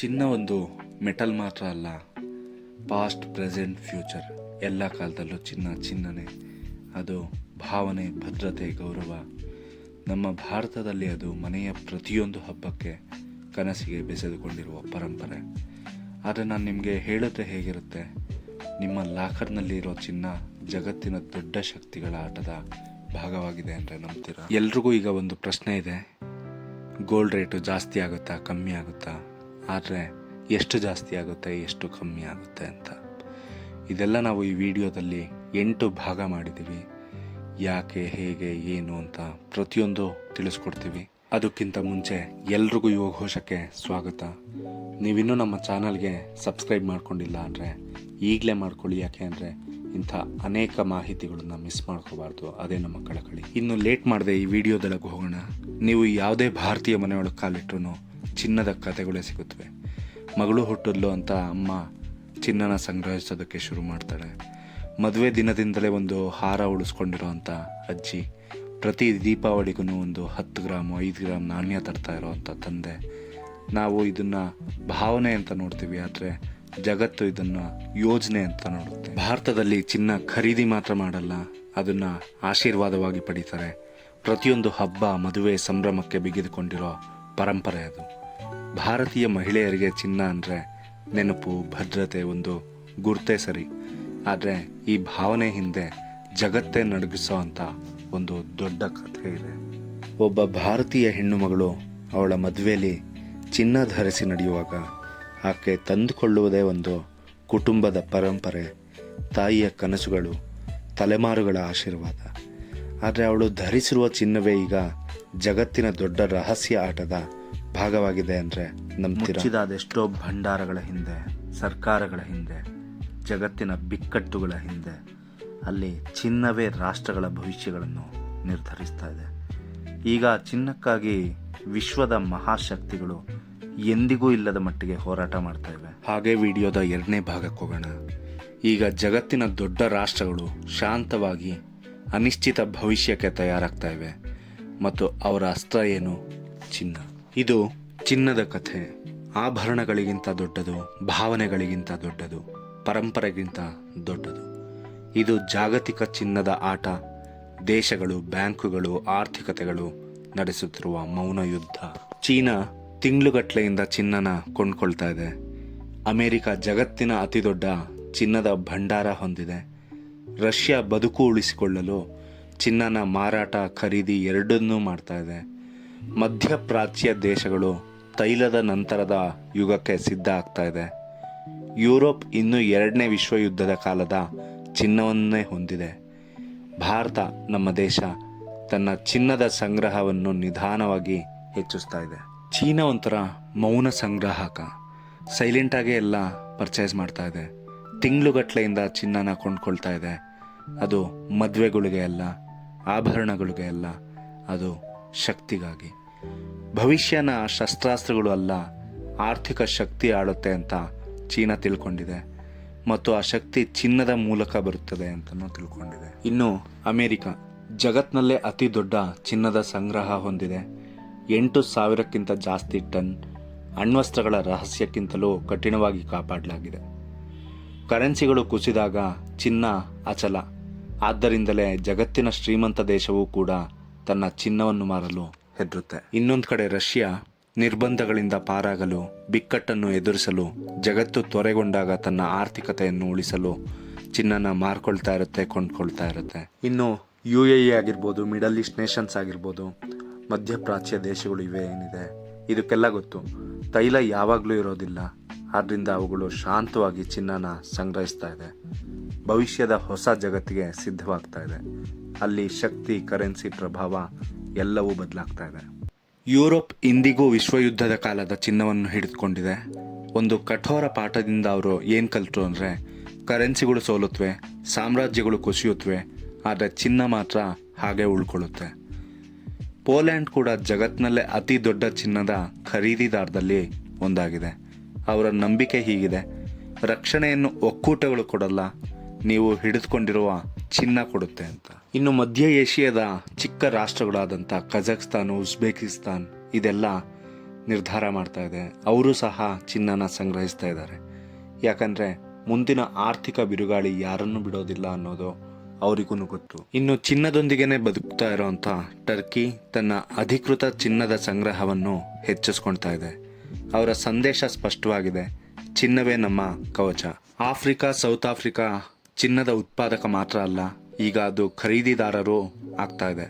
ಚಿನ್ನ ಒಂದು ಮೆಟಲ್ ಮಾತ್ರ ಅಲ್ಲ, ಪಾಸ್ಟ್, ಪ್ರೆಸೆಂಟ್, ಫ್ಯೂಚರ್ ಎಲ್ಲ ಕಾಲದಲ್ಲೂ ಚಿನ್ನನೇ. ಅದು ಭಾವನೆ, ಭದ್ರತೆ, ಗೌರವ. ನಮ್ಮ ಭಾರತದಲ್ಲಿ ಅದು ಮನೆಯ ಪ್ರತಿಯೊಂದು ಹಬ್ಬಕ್ಕೆ, ಕನಸಿಗೆ ಬೆಸೆದುಕೊಂಡಿರುವ ಪರಂಪರೆ. ಆದರೆ ನಾನು ನಿಮಗೆ ಹೇಳಿದ್ರೆ ಹೇಗಿರುತ್ತೆ, ನಿಮ್ಮ ಲಾಕರ್ನಲ್ಲಿ ಇರೋ ಚಿನ್ನ ಜಗತ್ತಿನ ದೊಡ್ಡ ಶಕ್ತಿಗಳ ಆಟದ ಭಾಗವಾಗಿದೆ ಅಂದರೆ ನಂಬ್ತೀರಾ? ಎಲ್ರಿಗೂ ಈಗ ಒಂದು ಪ್ರಶ್ನೆ ಇದೆ, ಗೋಲ್ಡ್ ರೇಟು ಜಾಸ್ತಿ ಆಗುತ್ತಾ, ಕಮ್ಮಿ ಆಗುತ್ತಾ? ಆದರೆ ಎಷ್ಟು ಜಾಸ್ತಿ ಆಗುತ್ತೆ, ಎಷ್ಟು ಕಮ್ಮಿ ಆಗುತ್ತೆ ಅಂತ. ಇದೆಲ್ಲ ನಾವು ಈ ವಿಡಿಯೋದಲ್ಲಿ 8 ಭಾಗ ಮಾಡಿದ್ದೀವಿ. ಯಾಕೆ, ಹೇಗೆ, ಏನು ಅಂತ ಪ್ರತಿಯೊಂದು ತಿಳಿಸ್ಕೊಡ್ತೀವಿ. ಅದಕ್ಕಿಂತ ಮುಂಚೆ ಎಲ್ರಿಗೂ ಯುವಘೋಷಕ್ಕೆ ಸ್ವಾಗತ. ನೀವಿನ್ನೂ ನಮ್ಮ ಚಾನಲ್ಗೆ ಸಬ್ಸ್ಕ್ರೈಬ್ ಮಾಡ್ಕೊಂಡಿಲ್ಲ ಅಂದರೆ ಈಗಲೇ ಮಾಡ್ಕೊಳ್ಳಿ. ಯಾಕೆ ಅಂದರೆ ಇಂಥ ಅನೇಕ ಮಾಹಿತಿಗಳನ್ನ ಮಿಸ್ ಮಾಡ್ಕೋಬಾರ್ದು, ಅದೇ ನಮ್ಮ ಕಳಕಳಿ. ಇನ್ನು ಲೇಟ್ ಮಾಡದೆ ಈ ವಿಡಿಯೋದೊಳಗೆ ಹೋಗೋಣ. ನೀವು ಯಾವುದೇ ಭಾರತೀಯ ಮನೆಯೊಳಗೆ ಕಾಲಿಟ್ರೂ ಚಿನ್ನದ ಕಥೆಗಳೇ ಸಿಗುತ್ತವೆ. ಮಗಳು ಹುಟ್ಟಿದ್ಲು ಅಂತ ಅಮ್ಮ ಚಿನ್ನನ ಸಂಗ್ರಹಿಸೋದಕ್ಕೆ ಶುರು ಮಾಡ್ತಾಳೆ. ಮದುವೆ ದಿನದಿಂದಲೇ ಒಂದು ಹಾರ ಉಳಿಸ್ಕೊಂಡಿರೋ ಅಂಥ ಅಜ್ಜಿ, ಪ್ರತಿ ದೀಪಾವಳಿಗೂ ಒಂದು 10 ಗ್ರಾಮ್ 5 ಗ್ರಾಮ್ ನಾಣ್ಯ ತರ್ತಾ ಇರೋವಂಥ ತಂದೆ. ನಾವು ಇದನ್ನು ಭಾವನೆ ಅಂತ ನೋಡ್ತೀವಿ, ಆದರೆ ಜಗತ್ತು ಇದನ್ನು ಯೋಜನೆ ಅಂತ ನೋಡುತ್ತೆ. ಭಾರತದಲ್ಲಿ ಚಿನ್ನ ಖರೀದಿ ಮಾತ್ರ ಮಾಡಲ್ಲ, ಅದನ್ನು ಆಶೀರ್ವಾದವಾಗಿ ಪಡೀತಾರೆ. ಪ್ರತಿಯೊಂದು ಹಬ್ಬ, ಮದುವೆ, ಸಂಭ್ರಮಕ್ಕೆ ಬಿಗಿದುಕೊಂಡಿರೋ ಪರಂಪರೆ ಅದು. ಭಾರತೀಯ ಮಹಿಳೆಯರಿಗೆ ಚಿನ್ನ ಅಂದರೆ ನೆನಪು, ಭದ್ರತೆ, ಒಂದು ಗುರುತೇ ಸರಿ. ಆದರೆ ಈ ಭಾವನೆ ಹಿಂದೆ ಜಗತ್ತೇ ನಡುಗಿಸೋ ಅಂಥ ಒಂದು ದೊಡ್ಡ ಕಥೆ ಇದೆ. ಒಬ್ಬ ಭಾರತೀಯ ಹೆಣ್ಣು ಮಗಳು ಅವಳ ಮದುವೆಯಲ್ಲಿ ಚಿನ್ನ ಧರಿಸಿ ನಡೆಯುವಾಗ ಆಕೆ ತಂದುಕೊಳ್ಳುವುದೇ ಒಂದು ಕುಟುಂಬದ ಪರಂಪರೆ, ತಾಯಿಯ ಕನಸುಗಳು, ತಲೆಮಾರುಗಳ ಆಶೀರ್ವಾದ. ಆದರೆ ಅವಳು ಧರಿಸಿರುವ ಚಿನ್ನವೇ ಈಗ ಜಗತ್ತಿನ ದೊಡ್ಡ ರಹಸ್ಯ ಆಟದ ಭಾಗವಾಗಿದೆ ಅಂದರೆ ನಂಬ್ತೀರಾ? ಮುಚ್ಚಿದ ಅದೆಷ್ಟೋ ಭಂಡಾರಗಳ ಹಿಂದೆ, ಸರ್ಕಾರಗಳ ಹಿಂದೆ, ಜಗತ್ತಿನ ಬಿಕ್ಕಟ್ಟುಗಳ ಹಿಂದೆ, ಅಲ್ಲಿ ಚಿನ್ನವೇ ರಾಷ್ಟ್ರಗಳ ಭವಿಷ್ಯಗಳನ್ನು ನಿರ್ಧರಿಸ್ತಾ ಇದೆ. ಈಗ ಚಿನ್ನಕ್ಕಾಗಿ ವಿಶ್ವದ ಮಹಾಶಕ್ತಿಗಳು ಎಂದಿಗೂ ಇಲ್ಲದ ಮಟ್ಟಿಗೆ ಹೋರಾಟ ಮಾಡ್ತಾ ಇವೆ. ಹಾಗೆ ವಿಡಿಯೋದ 2ನೇ ಭಾಗಕ್ಕೆ ಹೋಗೋಣ. ಈಗ ಜಗತ್ತಿನ ದೊಡ್ಡ ರಾಷ್ಟ್ರಗಳು ಶಾಂತವಾಗಿ ಅನಿಶ್ಚಿತ ಭವಿಷ್ಯಕ್ಕೆ ತಯಾರಾಗ್ತಾ ಇವೆ ಮತ್ತು ಅವರ ಅಸ್ತ್ರ ಏನು? ಚಿನ್ನ. ಇದು ಚಿನ್ನದ ಕಥೆ. ಆಭರಣಗಳಿಗಿಂತ ದೊಡ್ಡದು, ಭಾವನೆಗಳಿಗಿಂತ ದೊಡ್ಡದು, ಪರಂಪರೆಗಿಂತ ದೊಡ್ಡದು. ಇದು ಜಾಗತಿಕ ಚಿನ್ನದ ಆಟ. ದೇಶಗಳು, ಬ್ಯಾಂಕುಗಳು, ಆರ್ಥಿಕತೆಗಳು ನಡೆಸುತ್ತಿರುವ ಮೌನ ಯುದ್ಧ. ಚೀನಾ ತಿಂಗಳುಗಟ್ಟಲೆಯಿಂದ ಚಿನ್ನನ ಕೊಂಡ್ಕೊಳ್ತಾ ಇದೆ. ಅಮೆರಿಕ ಜಗತ್ತಿನ ಅತಿದೊಡ್ಡ ಚಿನ್ನದ ಭಂಡಾರ ಹೊಂದಿದೆ. ರಷ್ಯಾ ಬದುಕು ಉಳಿಸಿಕೊಳ್ಳಲು ಚಿನ್ನನ ಮಾರಾಟ, ಖರೀದಿ ಎರಡನ್ನೂ ಮಾಡ್ತಾ ಇದೆ. ಮಧ್ಯಪ್ರಾಚ್ಯ ದೇಶಗಳು ತೈಲದ ನಂತರದ ಯುಗಕ್ಕೆ ಸಿದ್ಧ ಆಗ್ತಾ ಇದೆ. ಯುರೋಪ್ ಇನ್ನೂ 2ನೇ ವಿಶ್ವಯುದ್ಧದ ಕಾಲದ ಚಿನ್ನವನ್ನೇ ಹೊಂದಿದೆ. ಭಾರತ, ನಮ್ಮ ದೇಶ, ತನ್ನ ಚಿನ್ನದ ಸಂಗ್ರಹವನ್ನು ನಿಧಾನವಾಗಿ ಹೆಚ್ಚಿಸ್ತಾ ಇದೆ. ಚೀನಾ ಒಂಥರ ಮೌನ ಸಂಗ್ರಾಹಕ, ಸೈಲೆಂಟಾಗೇ ಎಲ್ಲ ಪರ್ಚೇಸ್ ಮಾಡ್ತಾ ಇದೆ. ತಿಂಗಳುಗಟ್ಟಲೆಯಿಂದ ಚಿನ್ನನ ಕೊಂಡ್ಕೊಳ್ತಾ ಇದೆ. ಅದು ಮದುವೆಗಳಿಗೆ ಅಲ್ಲ, ಆಭರಣಗಳಿಗೆ ಅಲ್ಲ, ಅದು ಶಕ್ತಿಗಾಗಿ. ಭವಿಷ್ಯನ ಶಸ್ತ್ರಾಸ್ತ್ರಗಳು ಅಲ್ಲ, ಆರ್ಥಿಕ ಶಕ್ತಿ ಆಳುತ್ತೆ ಅಂತ ಚೀನಾ ತಿಳ್ಕೊಂಡಿದೆ ಮತ್ತು ಆ ಶಕ್ತಿ ಚಿನ್ನದ ಮೂಲಕ ಬರುತ್ತದೆ ಅಂತಲೂ ತಿಳ್ಕೊಂಡಿದೆ. ಇನ್ನು ಅಮೆರಿಕ ಜಗತ್ತಿನಲ್ಲೇ ಅತಿ ದೊಡ್ಡ ಚಿನ್ನದ ಸಂಗ್ರಹ ಹೊಂದಿದೆ. 8,000ಕ್ಕಿಂತ ಜಾಸ್ತಿ ಟನ್. ಅಣ್ವಸ್ತ್ರಗಳ ರಹಸ್ಯಕ್ಕಿಂತಲೂ ಕಠಿಣವಾಗಿ ಕಾಪಾಡಲಾಗಿದೆ. ಕರೆನ್ಸಿಗಳು ಕುಸಿದಾಗ ಚಿನ್ನ ಅಚಲ. ಆದ್ದರಿಂದಲೇ ಜಗತ್ತಿನ ಶ್ರೀಮಂತ ದೇಶವೂ ಕೂಡ ತನ್ನ ಚಿನ್ನವನ್ನು ಮಾರಲು ಹೆದರುತ್ತೆ. ಇನ್ನೊಂದು ಕಡೆ ರಷ್ಯಾ ನಿರ್ಬಂಧಗಳಿಂದ ಪಾರಾಗಲು, ಬಿಕ್ಕಟ್ಟನ್ನು ಎದುರಿಸಲು, ಜಗತ್ತು ತ್ವರೆಗೊಂಡಾಗ ತನ್ನ ಆರ್ಥಿಕತೆಯನ್ನು ಉಳಿಸಲು ಚಿನ್ನನ ಮಾರ್ಕೊಳ್ತಾ ಇರುತ್ತೆ, ಕೊಂಡ್ಕೊಳ್ತಾ ಇರುತ್ತೆ. ಇನ್ನು UAE ಆಗಿರ್ಬೋದು, ಮಿಡಲ್ ಈಸ್ಟ್ ನೇಷನ್ಸ್ ಆಗಿರ್ಬೋದು, ಮಧ್ಯಪ್ರಾಚ್ಯ ದೇಶಗಳು ಇವೆ ಏನಿದೆ, ಇದಕ್ಕೆಲ್ಲ ಗೊತ್ತು ತೈಲ ಯಾವಾಗಲೂ ಇರೋದಿಲ್ಲ. ಆದ್ದರಿಂದ ಅವುಗಳು ಶಾಂತವಾಗಿ ಚಿನ್ನನ ಸಂಗ್ರಹಿಸ್ತಾ ಇದೆ. ಭವಿಷ್ಯದ ಹೊಸ ಜಗತ್ತಿಗೆ ಸಿದ್ಧವಾಗ್ತಾ ಇದೆ. ಅಲ್ಲಿ ಶಕ್ತಿ, ಕರೆನ್ಸಿ, ಪ್ರಭಾವ ಎಲ್ಲವೂ ಬದಲಾಗ್ತಾ ಇದೆ. ಯುರೋಪ್ ಇಂದಿಗೂ ವಿಶ್ವಯುದ್ಧದ ಕಾಲದ ಚಿನ್ನವನ್ನು ಹಿಡಿದುಕೊಂಡಿದೆ. ಒಂದು ಕಠೋರ ಪಾಠದಿಂದ ಅವರು ಏನು ಕಲಿತರು ಅಂದರೆ, ಕರೆನ್ಸಿಗಳು ಸೋಲುತ್ತವೆ, ಸಾಮ್ರಾಜ್ಯಗಳು ಕುಸಿಯುತ್ತವೆ, ಆದರೆ ಚಿನ್ನ ಮಾತ್ರ ಹಾಗೆ ಉಳ್ಕೊಳ್ಳುತ್ತೆ. ಪೋಲ್ಯಾಂಡ್ ಕೂಡ ಜಗತ್ತಿನಲ್ಲೇ ಅತಿ ದೊಡ್ಡ ಚಿನ್ನದ ಖರೀದಿದಾರದಲ್ಲಿ ಒಂದಾಗಿದೆ. ಅವರ ನಂಬಿಕೆ ಹೀಗಿದೆ, ರಕ್ಷಣೆಯನ್ನು ಒಕ್ಕೂಟಗಳು ಕೊಡಲ್ಲ, ನೀವು ಹಿಡಿದುಕೊಂಡಿರುವ ಚಿನ್ನ ಕೊಡುತ್ತೆ ಅಂತ. ಇನ್ನು ಮಧ್ಯ ಏಷ್ಯಾದ ಚಿಕ್ಕ ರಾಷ್ಟ್ರಗಳಾದಂಥ ಕಜಕ್ಸ್ತಾನ್, ಉಜ್ಬೇಕಿಸ್ತಾನ್ ಇದೆಲ್ಲ ನಿರ್ಧಾರ ಮಾಡ್ತಾ ಇದೆ. ಅವರು ಸಹ ಚಿನ್ನನ ಸಂಗ್ರಹಿಸ್ತಾ ಇದ್ದಾರೆ. ಯಾಕಂದರೆ ಮುಂದಿನ ಆರ್ಥಿಕ ಬಿರುಗಾಳಿ ಯಾರನ್ನು ಬಿಡೋದಿಲ್ಲ ಅನ್ನೋದು ಅವರಿಗೂ ಗೊತ್ತು. ಇನ್ನು ಚಿನ್ನದೊಂದಿಗೆನೇ ಬದುಕ್ತಾ ಇರೋವಂಥ ಟರ್ಕಿ ತನ್ನ ಅಧಿಕೃತ ಚಿನ್ನದ ಸಂಗ್ರಹವನ್ನು ಹೆಚ್ಚಿಸ್ಕೊಳ್ತಾ ಇದೆ. ಅವರ ಸಂದೇಶ ಸ್ಪಷ್ಟವಾಗಿದೆ: ಚಿನ್ನವೇ ನಮ್ಮ ಕವಚ. ಸೌತ್ ಆಫ್ರಿಕಾ ಚಿನ್ನದ ಉತ್ಪಾದಕ ಮಾತ್ರ ಅಲ್ಲ, ಈಗ ಅದು ಖರೀದಿದಾರರು ಆಗ್ತಾ ಇದೆ.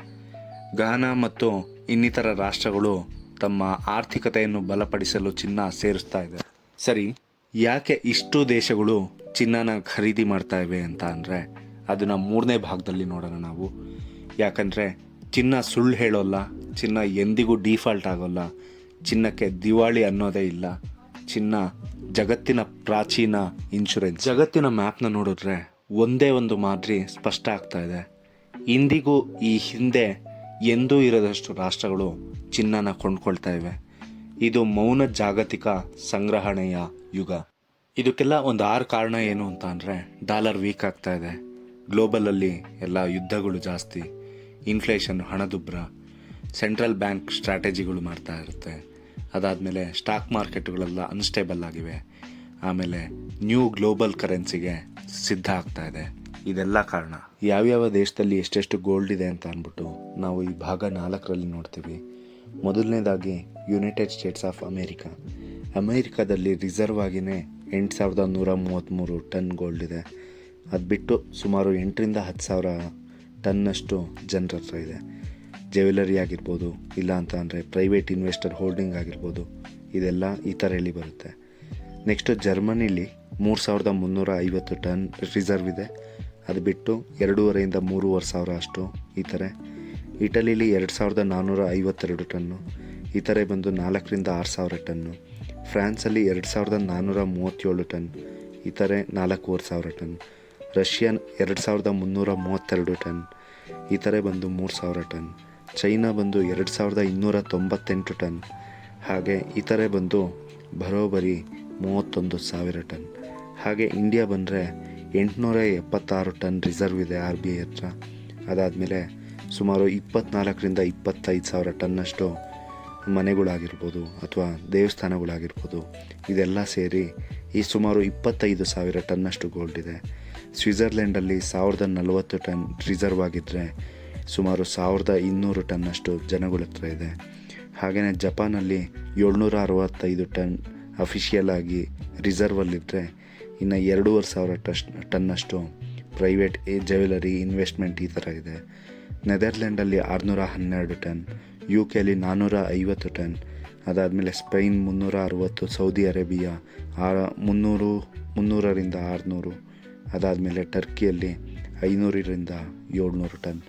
ಘಾನಾ ಮತ್ತು ಇನ್ನಿತರ ರಾಷ್ಟ್ರಗಳು ತಮ್ಮ ಆರ್ಥಿಕತೆಯನ್ನು ಬಲಪಡಿಸಲು ಚಿನ್ನ ಸೇರಿಸ್ತಾ ಇದೆ. ಸರಿ, ಯಾಕೆ ಇಷ್ಟು ದೇಶಗಳು ಚಿನ್ನನ ಖರೀದಿ ಮಾಡ್ತಾ ಇವೆ ಅಂತ ಅಂದರೆ ಅದನ್ನು 3ನೇ ಭಾಗದಲ್ಲಿ ನೋಡೋಣ ನಾವು. ಯಾಕಂದರೆ ಚಿನ್ನ ಸುಳ್ಳು ಹೇಳೋಲ್ಲ, ಚಿನ್ನ ಎಂದಿಗೂ ಡಿಫಾಲ್ಟ್ ಆಗೋಲ್ಲ, ಚಿನ್ನಕ್ಕೆ ದಿವಾಳಿ ಅನ್ನೋದೇ ಇಲ್ಲ. ಚಿನ್ನ ಜಗತ್ತಿನ ಪ್ರಾಚೀನ ಇನ್ಶೂರೆನ್ಸ್. ಜಗತ್ತಿನ ಮ್ಯಾಪ್ನ ನೋಡಿದ್ರೆ ಒಂದೇ ಒಂದು ಮಾದರಿ ಸ್ಪಷ್ಟ ಆಗ್ತಾ ಇದೆ. ಇಂದಿಗೂ ಈ ಹಿಂದೆ ಎಂದೂ ಇರದಷ್ಟು ರಾಷ್ಟ್ರಗಳು ಚಿನ್ನನ ಕೊಂಡ್ಕೊಳ್ತಾ ಇವೆ. ಇದು ಮೌನ ಜಾಗತಿಕ ಸಂಗ್ರಹಣೆಯ ಯುಗ. ಇದಕ್ಕೆಲ್ಲ ಒಂದು 6 ಕಾರಣ ಏನು ಅಂತ ಅಂದರೆ, ಡಾಲರ್ ವೀಕ್ ಆಗ್ತಾ ಇದೆ, ಗ್ಲೋಬಲಲ್ಲಿ ಎಲ್ಲ ಯುದ್ಧಗಳು ಜಾಸ್ತಿ, ಇನ್ಫ್ಲೇಷನ್ ಹಣದುಬ್ಬರ, ಸೆಂಟ್ರಲ್ ಬ್ಯಾಂಕ್ ಸ್ಟ್ರಾಟಜಿಗಳು ಮಾಡ್ತಾ ಇರುತ್ತೆ, ಅದಾದಮೇಲೆ ಸ್ಟಾಕ್ ಮಾರ್ಕೆಟ್ಗಳೆಲ್ಲ ಅನ್ಸ್ಟೇಬಲ್ ಆಗಿವೆ, ಆಮೇಲೆ ನ್ಯೂ ಗ್ಲೋಬಲ್ ಕರೆನ್ಸಿಗೆ ಸಿದ್ಧ ಆಗ್ತಾ ಇದೆ. ಇದೆಲ್ಲ ಕಾರಣ. ಯಾವ್ಯಾವ ದೇಶದಲ್ಲಿ ಎಷ್ಟೆಷ್ಟು ಗೋಲ್ಡ್ ಇದೆ ಅಂತ ಅಂದ್ಬಿಟ್ಟು ನಾವು ಈ ಭಾಗ 4ರಲ್ಲಿ ನೋಡ್ತೀವಿ. ಮೊದಲನೇದಾಗಿ ಯುನೈಟೆಡ್ ಸ್ಟೇಟ್ಸ್ ಆಫ್ ಅಮೇರಿಕಾದಲ್ಲಿ ರಿಸರ್ವ್ ಆಗಿನೇ 8133 ಟನ್ ಗೋಲ್ಡ್ ಇದೆ. ಅದು ಬಿಟ್ಟು ಸುಮಾರು 8,000 to 10,000 ಟನ್ನಷ್ಟು ಜನರ ಹತ್ರ ಇದೆ. ಜ್ಯುವೆಲರಿ ಆಗಿರ್ಬೋದು, ಇಲ್ಲ ಅಂತ ಅಂದರೆ ಪ್ರೈವೇಟ್ ಇನ್ವೆಸ್ಟರ್ ಹೋಲ್ಡಿಂಗ್ ಆಗಿರ್ಬೋದು, ಇದೆಲ್ಲ ಈ ಥರಲ್ಲಿ ಬರುತ್ತೆ. ನೆಕ್ಸ್ಟು ಜರ್ಮನಿಲಿ 3,350 ಟನ್ ರಿಸರ್ವ್ ಇದೆ. ಅದು ಬಿಟ್ಟು 2,500 to 3,500 ಅಷ್ಟು ಈ ಥರ. ಇಟಲಿಲಿ 2,452 ಟನ್ನು, ಈ ಥರ ಬಂದು 4,000 to 6,000 ಟನ್ನು. ಫ್ರಾನ್ಸಲ್ಲಿ 2,437 ಟನ್, ಈ ಥರ 4,500 ಟನ್. ರಷ್ಯನ್ 2,332 ಟನ್, ಈ ಥರ ಬಂದು 3,000 ಟನ್. ಚೈನಾ ಬಂದು 2,298 ಟನ್, ಹಾಗೆ ಈ ಥರ ಬಂದು ಬರೋಬ್ಬರಿ 31,000 ಟನ್. ಹಾಗೆ ಇಂಡಿಯಾ ಬಂದರೆ 876 ಟನ್ ರಿಸರ್ವ್ ಇದೆ RBI ಹತ್ರ. ಅದಾದಮೇಲೆ ಸುಮಾರು 24,000 to 25,000 ಟನ್ನಷ್ಟು ಮನೆಗಳಾಗಿರ್ಬೋದು ಅಥವಾ ದೇವಸ್ಥಾನಗಳಾಗಿರ್ಬೋದು, ಇದೆಲ್ಲ ಸೇರಿ ಈ ಸುಮಾರು 25,000 ಟನ್ನಷ್ಟು ಗೋಲ್ಡ್ ಇದೆ. ಸ್ವಿಟ್ಜರ್ಲೆಂಡಲ್ಲಿ 1,040 ಟನ್ ರಿಸರ್ವ್ ಆಗಿದ್ದರೆ ಸುಮಾರು 1,200 ಟನ್ನಷ್ಟು ಜನಗಳ ಹತ್ರ ಇದೆ. ಹಾಗೆಯೇ ಜಪಾನಲ್ಲಿ 765 ಟನ್ ಅಫಿಷಿಯಲ್ ಆಗಿ ರಿಸರ್ವಲ್ಲಿದ್ದರೆ ಇನ್ನು 2,500 ಟನ್ನಷ್ಟು ಪ್ರೈವೇಟ್ ಜ್ಯುವೆಲರಿ ಇನ್ವೆಸ್ಟ್ಮೆಂಟ್ ಈ ಥರ ಇದೆ. ನೆದರ್ಲ್ಯಾಂಡಲ್ಲಿ 612 ಟನ್, UK 450 ಟನ್, ಅದಾದಮೇಲೆ ಸ್ಪೈನ್ 360, ಸೌದಿ ಅರೇಬಿಯಾ 300 to 600, ಅದಾದಮೇಲೆ ಟರ್ಕಿಯಲ್ಲಿ 500 to 700 ಟನ್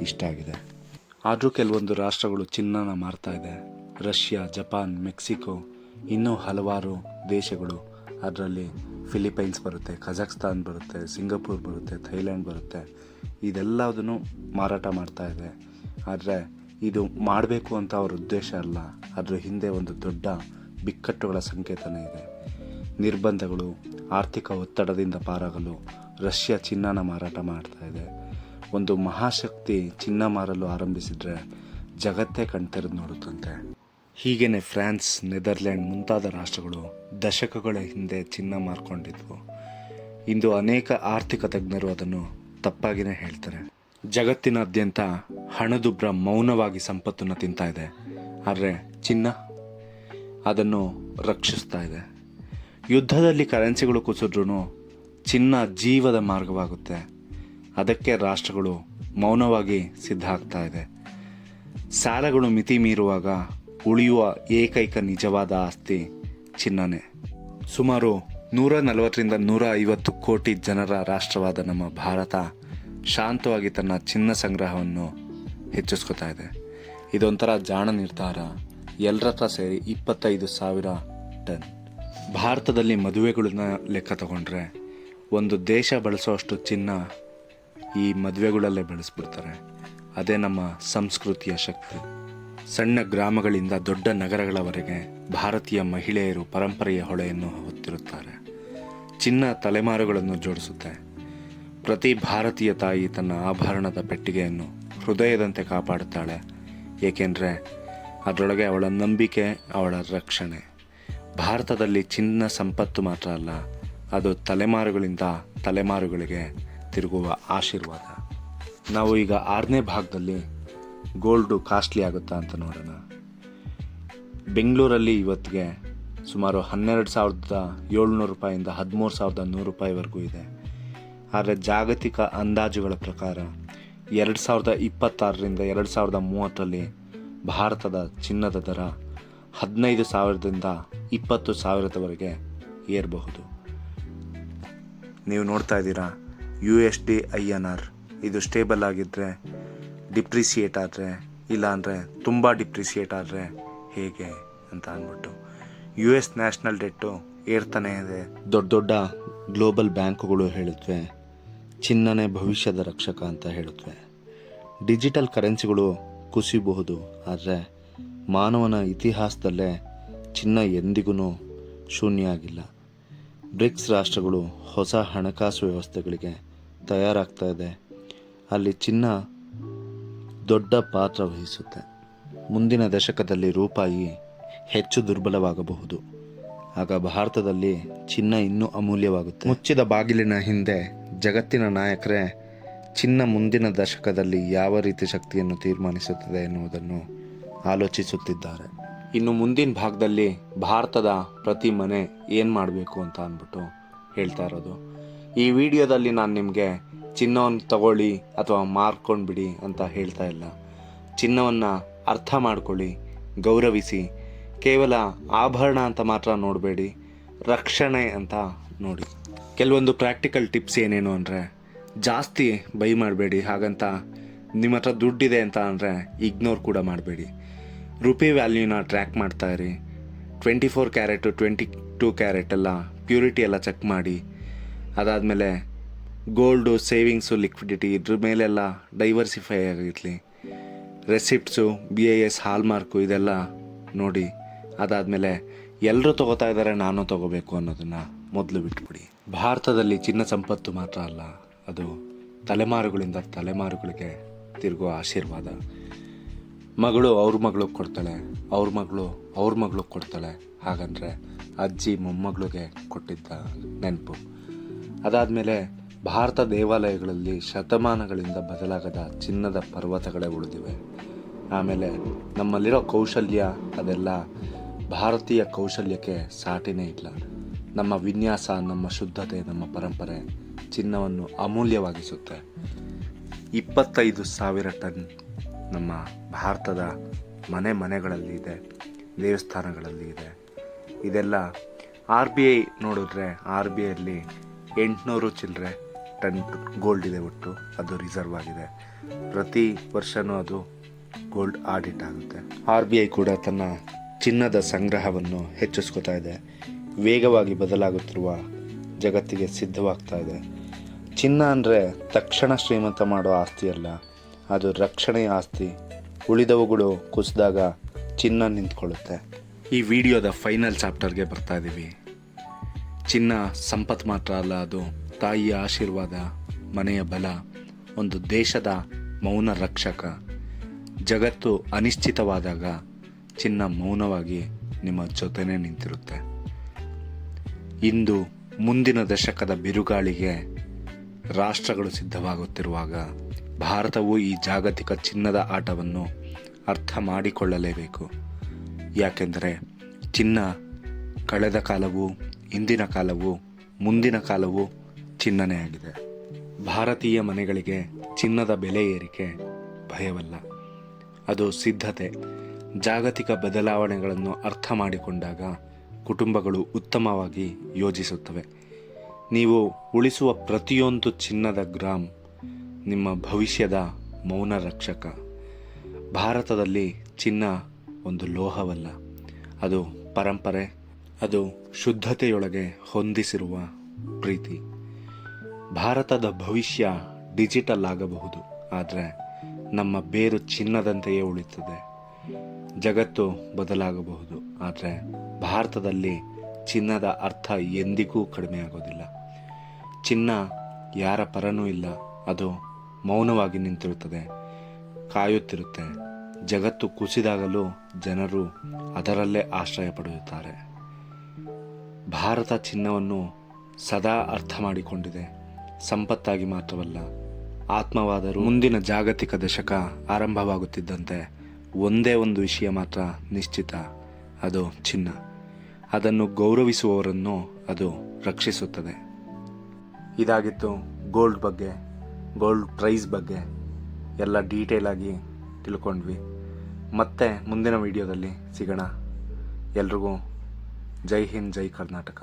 ಇಷ್ಟಾಗಿದೆ. ಆದರೂ ಕೆಲವೊಂದು ರಾಷ್ಟ್ರಗಳು ಚಿನ್ನನ ಮಾರ್ತಾ ಇದೆ. ರಷ್ಯಾ, ಜಪಾನ್, ಮೆಕ್ಸಿಕೋ, ಇನ್ನೂ ಹಲವಾರು ದೇಶಗಳು, ಅದರಲ್ಲಿ ಫಿಲಿಪೈನ್ಸ್ ಬರುತ್ತೆ, ಕಜಾಕ್ಸ್ತಾನ್ ಬರುತ್ತೆ, ಸಿಂಗಪೂರ್ ಬರುತ್ತೆ, ಥೈಲ್ಯಾಂಡ್ ಬರುತ್ತೆ, ಇದೆಲ್ಲದನ್ನು ಮಾರಾಟ ಮಾಡ್ತಾ ಇದೆ. ಆದರೆ ಇದು ಮಾಡಬೇಕು ಅಂತ ಅವ್ರ ಉದ್ದೇಶ ಅಲ್ಲ, ಅದರ ಹಿಂದೆ ಒಂದು ದೊಡ್ಡ ಬಿಕ್ಕಟ್ಟುಗಳ ಸಂಕೇತನೇ ಇದೆ. ನಿರ್ಬಂಧಗಳು, ಆರ್ಥಿಕ ಒತ್ತಡದಿಂದ ಪಾರಾಗಲು ರಷ್ಯಾ ಚಿನ್ನನ ಮಾರಾಟ ಮಾಡ್ತಾ ಇದೆ. ಒಂದು ಮಹಾಶಕ್ತಿ ಚಿನ್ನ ಮಾರಲು ಆರಂಭಿಸಿದರೆ ಜಗತ್ತೇ ಕಣ್ತೆರೆದು ನೋಡುತ್ತಂತೆ. ಹೀಗೇನೆ ಫ್ರಾನ್ಸ್, ನೆದರ್ಲ್ಯಾಂಡ್ ಮುಂತಾದ ರಾಷ್ಟ್ರಗಳು ದಶಕಗಳ ಹಿಂದೆ ಚಿನ್ನ ಮಾರ್ಕೊಂಡಿದ್ವು. ಇಂದು ಅನೇಕ ಆರ್ಥಿಕ ತಜ್ಞರು ಅದನ್ನು ತಪ್ಪಾಗಿಯೇ ಹೇಳ್ತಾರೆ. ಜಗತ್ತಿನಾದ್ಯಂತ ಹಣದುಬ್ಬರ ಮೌನವಾಗಿ ಸಂಪತ್ತನ್ನು ತಿಂತಾ ಇದೆ, ಆದರೆ ಚಿನ್ನ ಅದನ್ನು ರಕ್ಷಿಸ್ತಾ ಇದೆ. ಯುದ್ಧದಲ್ಲಿ ಕರೆನ್ಸಿಗಳು ಕುಸಿದ್ರೂ ಚಿನ್ನ ಜೀವದ ಮಾರ್ಗವಾಗುತ್ತೆ. ಅದಕ್ಕೆ ರಾಷ್ಟ್ರಗಳು ಮೌನವಾಗಿ ಸಿದ್ಧ ಆಗ್ತಾ ಇದೆ. ಸಾಲಗಳು ಮಿತಿ ಮೀರುವಾಗ ಉಳಿಯುವ ಏಕೈಕ ನಿಜವಾದ ಆಸ್ತಿ ಚಿನ್ನನೇ. ಸುಮಾರು 140 to 150 ಕೋಟಿ ಜನರ ರಾಷ್ಟ್ರವಾದ ನಮ್ಮ ಭಾರತ ಶಾಂತವಾಗಿ ತನ್ನ ಚಿನ್ನ ಸಂಗ್ರಹವನ್ನು ಹೆಚ್ಚಿಸ್ಕೊತಾ ಇದೆ. ಇದೊಂಥರ ಜಾಣ ನಿರ್ಧಾರ. ಎಲ್ಲರ ಹತ್ರ ಸೇರಿ 25,000 ಟನ್. ಭಾರತದಲ್ಲಿ ಮದುವೆಗಳನ್ನ ಲೆಕ್ಕ ತಗೊಂಡ್ರೆ ಒಂದು ದೇಶ ಬಳಸೋಷ್ಟು ಚಿನ್ನ ಈ ಮದುವೆಗಳಲ್ಲೇ ಬಳಸ್ಬಿಡ್ತಾರೆ. ಅದೇ ನಮ್ಮ ಸಂಸ್ಕೃತಿಯ ಶಕ್ತಿ. ಸಣ್ಣ ಗ್ರಾಮಗಳಿಂದ ದೊಡ್ಡ ನಗರಗಳವರೆಗೆ ಭಾರತೀಯ ಮಹಿಳೆಯರು ಪರಂಪರೆಯ ಹೊಳೆಯನ್ನು ಹೊತ್ತಿರುತ್ತಾರೆ. ಚಿನ್ನ ತಲೆಮಾರುಗಳನ್ನು ಜೋಡಿಸುತ್ತೆ. ಪ್ರತಿ ಭಾರತೀಯ ತಾಯಿ ತನ್ನ ಆಭರಣದ ಪೆಟ್ಟಿಗೆಯನ್ನು ಹೃದಯದಂತೆ ಕಾಪಾಡುತ್ತಾಳೆ. ಏಕೆಂದರೆ ಅದರೊಳಗೆ ಅವಳ ನಂಬಿಕೆ, ಅವಳ ರಕ್ಷಣೆ. ಭಾರತದಲ್ಲಿ ಚಿನ್ನ ಸಂಪತ್ತು ಮಾತ್ರ ಅಲ್ಲ, ಅದು ತಲೆಮಾರುಗಳಿಂದ ತಲೆಮಾರುಗಳಿಗೆ ತಿರುಗುವ ಆಶೀರ್ವಾದ. ನಾವು ಈಗ 6ನೇ ಭಾಗದಲ್ಲಿ ಗೋಲ್ಡು ಕಾಸ್ಟ್ಲಿ ಆಗುತ್ತಾ ಅಂತ ನೋಡೋಣ. ಬೆಂಗಳೂರಲ್ಲಿ ಇವತ್ತಿಗೆ ಸುಮಾರು 12,700 ರೂಪಾಯಿಂದ 13,100 ರೂಪಾಯಿವರೆಗೂ ಇದೆ. ಆದರೆ ಜಾಗತಿಕ ಅಂದಾಜುಗಳ ಪ್ರಕಾರ 2026ರಿಂದ 2030ರಲ್ಲಿ ಭಾರತದ ಚಿನ್ನದ ದರ 15,000ದಿಂದ 20,000ವರೆಗೆ ಏರಬಹುದು. ನೀವು ನೋಡ್ತಾ ಇದ್ದೀರಾ USD INR ಇದು ಸ್ಟೇಬಲ್ ಆಗಿದ್ದರೆ, ಡಿಪ್ರಿಸಿಯೇಟ್ ಆದರೆ, ಇಲ್ಲಾಂದರೆ ತುಂಬ ಡಿಪ್ರಿಸಿಯೇಟ್ ಆದರೆ ಹೇಗೆ ಅಂತ ಅಂದ್ಬಿಟ್ಟು US ನ್ಯಾಷನಲ್ ಡೆಟ್ಟು ಏರ್ತಾನೆ ಇದೆ. ದೊಡ್ಡ ದೊಡ್ಡ ಗ್ಲೋಬಲ್ ಬ್ಯಾಂಕುಗಳು ಹೇಳುತ್ತವೆ ಚಿನ್ನನೇ ಭವಿಷ್ಯದ ರಕ್ಷಕ ಅಂತ ಹೇಳುತ್ತವೆ. ಡಿಜಿಟಲ್ ಕರೆನ್ಸಿಗಳು ಕುಸಿಯಬಹುದು, ಆದರೆ ಮಾನವನ ಇತಿಹಾಸದಲ್ಲೇ ಚಿನ್ನ ಎಂದಿಗೂ ಶೂನ್ಯ ಆಗಿಲ್ಲ. ಬ್ರಿಕ್ಸ್ ರಾಷ್ಟ್ರಗಳು ಹೊಸ ಹಣಕಾಸು ವ್ಯವಸ್ಥೆಗಳಿಗೆ ತಯಾರಾಗ್ತಾ ಇದೆ. ಅಲ್ಲಿ ಚಿನ್ನ ದೊಡ್ಡ ಪಾತ್ರ ವಹಿಸುತ್ತೆ. ಮುಂದಿನ ದಶಕದಲ್ಲಿ ರೂಪಾಯಿ ಹೆಚ್ಚು ದುರ್ಬಲವಾಗಬಹುದು. ಆಗ ಭಾರತದಲ್ಲಿ ಚಿನ್ನ ಇನ್ನೂ ಅಮೂಲ್ಯವಾಗುತ್ತೆ. ಮುಚ್ಚಿದ ಬಾಗಿಲಿನ ಹಿಂದೆ ಜಗತ್ತಿನ ನಾಯಕರೇ ಚಿನ್ನ ಮುಂದಿನ ದಶಕದಲ್ಲಿ ಯಾವ ರೀತಿ ಶಕ್ತಿಯನ್ನು ತೀರ್ಮಾನಿಸುತ್ತದೆ ಎನ್ನುವುದನ್ನು ಆಲೋಚಿಸುತ್ತಿದ್ದಾರೆ. ಇನ್ನು ಮುಂದಿನ ಭಾಗದಲ್ಲಿ ಭಾರತದ ಪ್ರತಿ ಮನೆ ಏನು ಮಾಡಬೇಕು ಅಂತ ಅಂದ್ಬಿಟ್ಟು ಹೇಳ್ತಾ ಇರೋದು. ಈ ವಿಡಿಯೋದಲ್ಲಿ ನಾನು ನಿಮಗೆ ಚಿನ್ನವನ್ನು ತಗೊಳ್ಳಿ ಅಥವಾ ಮಾರ್ಕೊಂಡು ಬಿಡಿ ಅಂತ ಹೇಳ್ತಾ ಇಲ್ಲ. ಚಿನ್ನವನ್ನು ಅರ್ಥ ಮಾಡ್ಕೊಳ್ಳಿ, ಗೌರವಿಸಿ. ಕೇವಲ ಆಭರಣ ಅಂತ ಮಾತ್ರ ನೋಡಬೇಡಿ, ರಕ್ಷಣೆ ಅಂತ ನೋಡಿ. ಕೆಲವೊಂದು ಪ್ರಾಕ್ಟಿಕಲ್ ಟಿಪ್ಸ್ ಏನೇನು ಅಂದರೆ, ಜಾಸ್ತಿ ಬೈ ಮಾಡಬೇಡಿ. ಹಾಗಂತ ನಿಮ್ಮ ಹತ್ರ ದುಡ್ಡಿದೆ ಅಂತ ಅಂದರೆ ಇಗ್ನೋರ್ ಕೂಡ ಮಾಡಬೇಡಿ. ರುಪಿ ವ್ಯಾಲ್ಯೂನ ಟ್ರ್ಯಾಕ್ ಮಾಡ್ತಾ ಇರಿ. 24 ಕ್ಯಾರೆಟು 22 ಕ್ಯಾರೆಟ್ ಎಲ್ಲ ಪ್ಯೂರಿಟಿ ಎಲ್ಲ ಚೆಕ್ ಮಾಡಿ. ಅದಾದಮೇಲೆ ಗೋಲ್ಡು, ಸೇವಿಂಗ್ಸು, ಲಿಕ್ವಿಡಿಟಿ ಇದ್ರ ಮೇಲೆಲ್ಲ ಡೈವರ್ಸಿಫೈ ಆಗಿರಲಿ. ರೆಸಿಪ್ಟ್ಸು, BIS ಹಾಲ್ಮಾರ್ಕು ಇದೆಲ್ಲ ನೋಡಿ. ಅದಾದಮೇಲೆ ಎಲ್ಲರೂ ತೊಗೋತಾ ಇದ್ದಾರೆ, ನಾನು ತೊಗೋಬೇಕು ಅನ್ನೋದನ್ನು ಮೊದಲು ಬಿಟ್ಬಿಡಿ. ಭಾರತದಲ್ಲಿ ಚಿನ್ನ ಸಂಪತ್ತು ಮಾತ್ರ ಅಲ್ಲ, ಅದು ತಲೆಮಾರುಗಳಿಂದ ತಲೆಮಾರುಗಳಿಗೆ ತಿರುಗುವ ಆಶೀರ್ವಾದ. ಮಗಳು ಅವ್ರ ಮಗಳಿಗೆ ಕೊಡ್ತಾಳೆ, ಅವ್ರ ಮಗಳು ಅವ್ರ ಮಗಳಿಗೆ ಕೊಡ್ತಾಳೆ. ಹಾಗಂದರೆ ಅಜ್ಜಿ ಮೊಮ್ಮಗಳಿಗೆ ಕೊಟ್ಟಿದ್ದ ನೆನಪು. ಅದಾದಮೇಲೆ ಭಾರತ ದೇವಾಲಯಗಳಲ್ಲಿ ಶತಮಾನಗಳಿಂದ ಬದಲಾಗದ ಚಿನ್ನದ ಪರ್ವತಗಳೇ ಉಳಿದಿವೆ. ಆಮೇಲೆ ನಮ್ಮಲ್ಲಿರೋ ಕೌಶಲ್ಯ, ಅದೆಲ್ಲ ಭಾರತೀಯ ಕೌಶಲ್ಯಕ್ಕೆ ಸಾಟಿನೇ ಇಲ್ಲ. ನಮ್ಮ ವಿನ್ಯಾಸ, ನಮ್ಮ ಶುದ್ಧತೆ, ನಮ್ಮ ಪರಂಪರೆ ಚಿನ್ನವನ್ನು ಅಮೂಲ್ಯವಾಗಿಸುತ್ತೆ. 25,000 ಟನ್ ನಮ್ಮ ಭಾರತದ ಮನೆಗಳಲ್ಲಿ ಇದೆ, ದೇವಸ್ಥಾನಗಳಲ್ಲಿ ಇದೆ. ಇದೆಲ್ಲ RBI ನೋಡಿದ್ರೆ RBIಯಲ್ಲಿ 800 ಚಿಲ್ಲರೆ ಟನ್ ಗೋಲ್ಡ್ ಇದೆ ಒಟ್ಟು. ಅದು ರಿಸರ್ವ್ ಆಗಿದೆ. ಪ್ರತಿ ವರ್ಷವೂ ಅದು ಗೋಲ್ಡ್ ಆಡಿಟ್ ಆಗುತ್ತೆ. RBI ಕೂಡ ತನ್ನ ಚಿನ್ನದ ಸಂಗ್ರಹವನ್ನು ಹೆಚ್ಚಿಸ್ಕೊತಾ ಇದೆ. ವೇಗವಾಗಿ ಬದಲಾಗುತ್ತಿರುವ ಜಗತ್ತಿಗೆ ಸಿದ್ಧವಾಗ್ತಾ ಇದೆ. ಚಿನ್ನ ಅಂದರೆ ತಕ್ಷಣ ಶ್ರೀಮಂತ ಮಾಡೋ ಆಸ್ತಿ ಅಲ್ಲ, ಅದು ರಕ್ಷಣೆಯ ಆಸ್ತಿ. ಉಳಿದವುಗಳು ಕುಸಿದಾಗ ಚಿನ್ನ ನಿಂತ್ಕೊಳ್ಳುತ್ತೆ. ಈ ವಿಡಿಯೋದ ಫೈನಲ್ ಚಾಪ್ಟರ್ಗೆ ಬರ್ತಾ ಇದ್ದೀವಿ. ಚಿನ್ನ ಸಂಪತ್ತು ಮಾತ್ರ ಅಲ್ಲ, ಅದು ತಾಯಿಯ ಆಶೀರ್ವಾದ, ಮನೆಯ ಬಲ, ಒಂದು ದೇಶದ ಮೌನ ರಕ್ಷಕ. ಜಗತ್ತು ಅನಿಶ್ಚಿತವಾದಾಗ ಚಿನ್ನ ಮೌನವಾಗಿ ನಿಮ್ಮ ಜೊತೆನೇ ನಿಂತಿರುತ್ತೆ. ಇಂದು ಮುಂದಿನ ದಶಕದ ಬಿರುಗಾಳಿಗೆ ರಾಷ್ಟ್ರಗಳು ಸಿದ್ಧವಾಗುತ್ತಿರುವಾಗ ಭಾರತವು ಈ ಜಾಗತಿಕ ಚಿನ್ನದ ಆಟವನ್ನು ಅರ್ಥ ಮಾಡಿಕೊಳ್ಳಲೇಬೇಕು. ಯಾಕೆಂದರೆ ಚಿನ್ನ ಕಳೆದ ಕಾಲವು, ಇಂದಿನ ಕಾಲವು, ಮುಂದಿನ ಕಾಲವು ಚಿನ್ನನೇ ಆಗಿದೆ. ಭಾರತೀಯ ಮನೆಗಳಿಗೆ ಚಿನ್ನದ ಬೆಲೆ ಏರಿಕೆ ಭಯವಲ್ಲ, ಅದು ಸಿದ್ಧತೆ. ಜಾಗತಿಕ ಬದಲಾವಣೆಗಳನ್ನು ಅರ್ಥ ಮಾಡಿಕೊಂಡಾಗ ಕುಟುಂಬಗಳು ಉತ್ತಮವಾಗಿ ಯೋಜಿಸುತ್ತವೆ. ನೀವು ಉಳಿಸುವ ಪ್ರತಿಯೊಂದು ಚಿನ್ನದ ಗ್ರಾಮ್ ನಿಮ್ಮ ಭವಿಷ್ಯದ ಮೌನ ರಕ್ಷಕ. ಭಾರತದಲ್ಲಿ ಚಿನ್ನ ಒಂದು ಲೋಹವಲ್ಲ, ಅದು ಪರಂಪರೆ, ಅದು ಶುದ್ಧತೆಯೊಳಗೆ ಹೊಂದಿಸಿರುವ ಪ್ರೀತಿ. ಭಾರತದ ಭವಿಷ್ಯ ಡಿಜಿಟಲ್ ಆಗಬಹುದು, ಆದರೆ ನಮ್ಮ ಬೇರು ಚಿನ್ನದಂತೆಯೇ ಉಳಿಯುತ್ತದೆ. ಜಗತ್ತು ಬದಲಾಗಬಹುದು, ಆದರೆ ಭಾರತದಲ್ಲಿ ಚಿನ್ನದ ಅರ್ಥ ಎಂದಿಗೂ ಕಡಿಮೆ ಆಗೋದಿಲ್ಲ. ಚಿನ್ನ ಯಾರ ಪರನೂ ಇಲ್ಲ, ಅದು ಮೌನವಾಗಿ ನಿಂತಿರುತ್ತದೆ, ಕಾಯುತ್ತಿರುತ್ತೆ, ಜಗತ್ತು ಕುಸಿದಾಗಲೂ ಜನರು ಅದರಲ್ಲೇ ಆಶ್ರಯ ಪಡೆಯುತ್ತಾರೆ. ಭಾರತ ಚಿನ್ನವನ್ನು ಸದಾ ಅರ್ಥ ಮಾಡಿಕೊಂಡಿದೆ. ಸಂಪತ್ತಾಗಿ ಮಾತ್ರವಲ್ಲ, ಆತ್ಮವಾದರೂ. ಮುಂದಿನ ಜಾಗತಿಕ ದಶಕ ಆರಂಭವಾಗುತ್ತಿದ್ದಂತೆ ಒಂದೇ ಒಂದು ವಿಷಯ ಮಾತ್ರ ನಿಶ್ಚಿತ, ಅದು ಚಿನ್ನ. ಅದನ್ನು ಗೌರವಿಸುವವರನ್ನು ಅದು ರಕ್ಷಿಸುತ್ತದೆ. ಇದಾಗಿತ್ತು ಗೋಲ್ಡ್ ಬಗ್ಗೆ, ಗೋಲ್ಡ್ ಪ್ರೈಸ್ ಬಗ್ಗೆ ಎಲ್ಲ ಡೀಟೇಲ್ ಆಗಿ ತಿಳ್ಕೊಂಡ್ವಿ. ಮತ್ತೆ ಮುಂದಿನ ವಿಡಿಯೋದಲ್ಲಿ ಸಿಗೋಣ. ಎಲ್ರಿಗೂ ಜೈ ಹಿಂದ್, ಜೈ ಕರ್ನಾಟಕ.